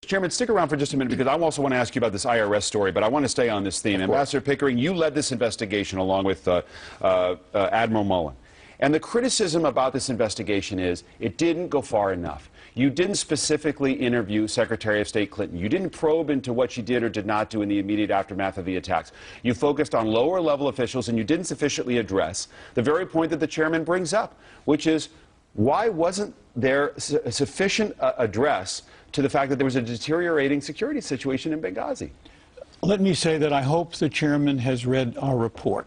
Chairman, stick around for just a minute because I also want to ask you about this IRS story, but I want to stay on this theme. Ambassador Pickering, you led this investigation along with Admiral Mullen. And the criticism about this investigation is it didn't go far enough. You didn't specifically interview Secretary of State Clinton. You didn't probe into what she did or did not do in the immediate aftermath of the attacks. You focused on lower-level officials, and you didn't sufficiently address the very point that the chairman brings up, which is why wasn't there sufficient address to the fact that there was a deteriorating security situation in Benghazi? Let me say that I hope the chairman has read our report.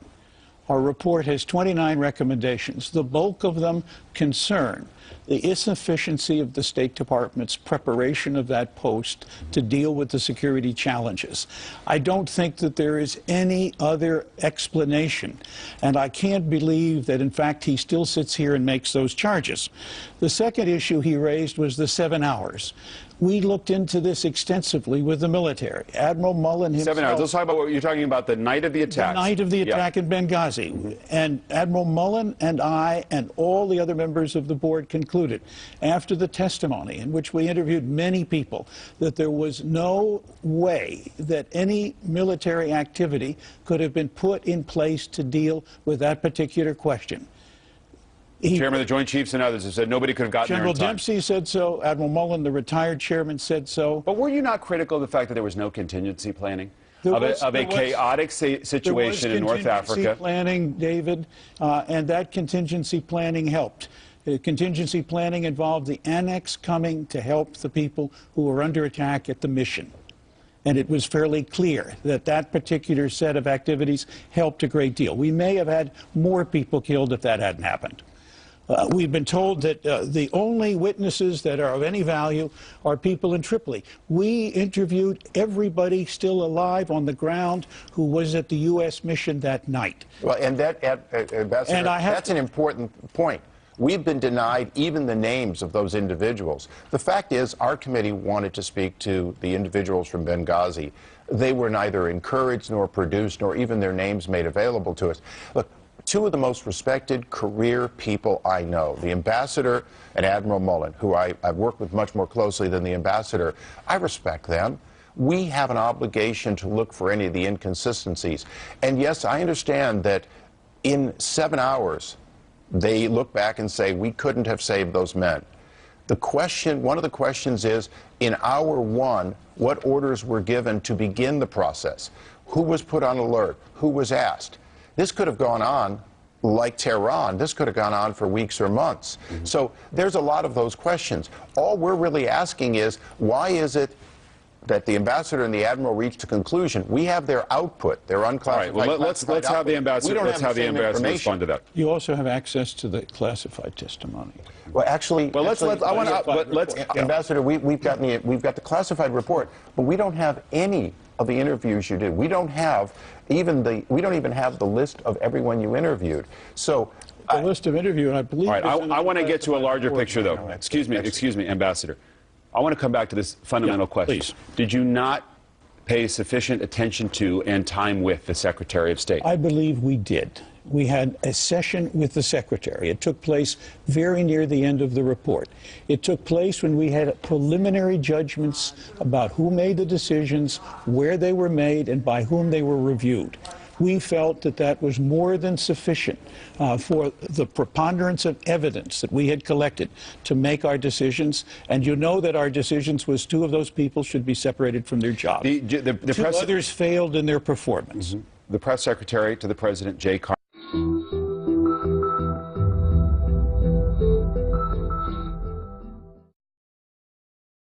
Our report has 29 recommendations. The bulk of them concern the insufficiency of the State Department's preparation of that post to deal with the security challenges. I don't think that there is any other explanation, and I can't believe that, in fact, he still sits here and makes those charges. The second issue he raised was the 7 hours. We looked into this extensively with the military. Admiral Mullen himself... 7 hours. Let's talk about what you're talking about, the night of the attack. The night of the attack in Benghazi. And Admiral Mullen and I and all the other members of the board concluded, after the testimony in which we interviewed many people, that there was no way that any military activity could have been put in place to deal with that particular question. Chairman of the Joint Chiefs and others have said nobody could have gotten there in time. General Dempsey said so. Admiral Mullen, the retired chairman, said so. But were you not critical of the fact that there was no contingency planning of a chaotic situation in North Africa? There was contingency planning, David, and that contingency planning helped. Contingency planning involved the annex coming to help the people who were under attack at the mission. And it was fairly clear that that particular set of activities helped a great deal. We may have had more people killed if that hadn't happened. We've been told that the only witnesses that are of any value are people in Tripoli. We interviewed everybody still alive on the ground who was at the U.S. mission that night. Well, and that, Ambassador, that's an important point. We've been denied even the names of those individuals. The fact is, our committee wanted to speak to the individuals from Benghazi. They were neither encouraged nor produced, nor even their names made available to us. Look, two of the most respected career people I know, the ambassador and Admiral Mullen, who I've worked with much more closely than the ambassador, I respect them. We have an obligation to look for any of the inconsistencies. And yes, I understand that in 7 hours, they look back and say, we couldn't have saved those men. The question, one of the questions is, in hour one, what orders were given to begin the process? Who was put on alert? Who was asked? This could have gone on like Tehran. This could have gone on for weeks or months. So there's a lot of those questions. All we're really asking is, why is it that the ambassador and the admiral reached a conclusion? We have their output, their unclassified. All right, well, let's have the ambassador. Let's have the ambassador respond to that. You also have access to the classified testimony. Well, actually, Ambassador, we've got the classified report, but we don't have any of the interviews you did. We don't have even have the list of everyone you interviewed. So the list of interview, and I believe. All right, I want to get to a larger picture, though. Excuse me, Ambassador. I want to come back to this fundamental question. Please. Did you not pay sufficient attention to and time with the Secretary of State? I believe we did. We had a session with the Secretary. It took place very near the end of the report. It took place when we had preliminary judgments about who made the decisions, where they were made, and by whom they were reviewed. We felt that that was more than sufficient for the preponderance of evidence that we had collected to make our decisions. And you know that our decisions was two of those people should be separated from their jobs. Two others failed in their performance. The press secretary to the president, Jay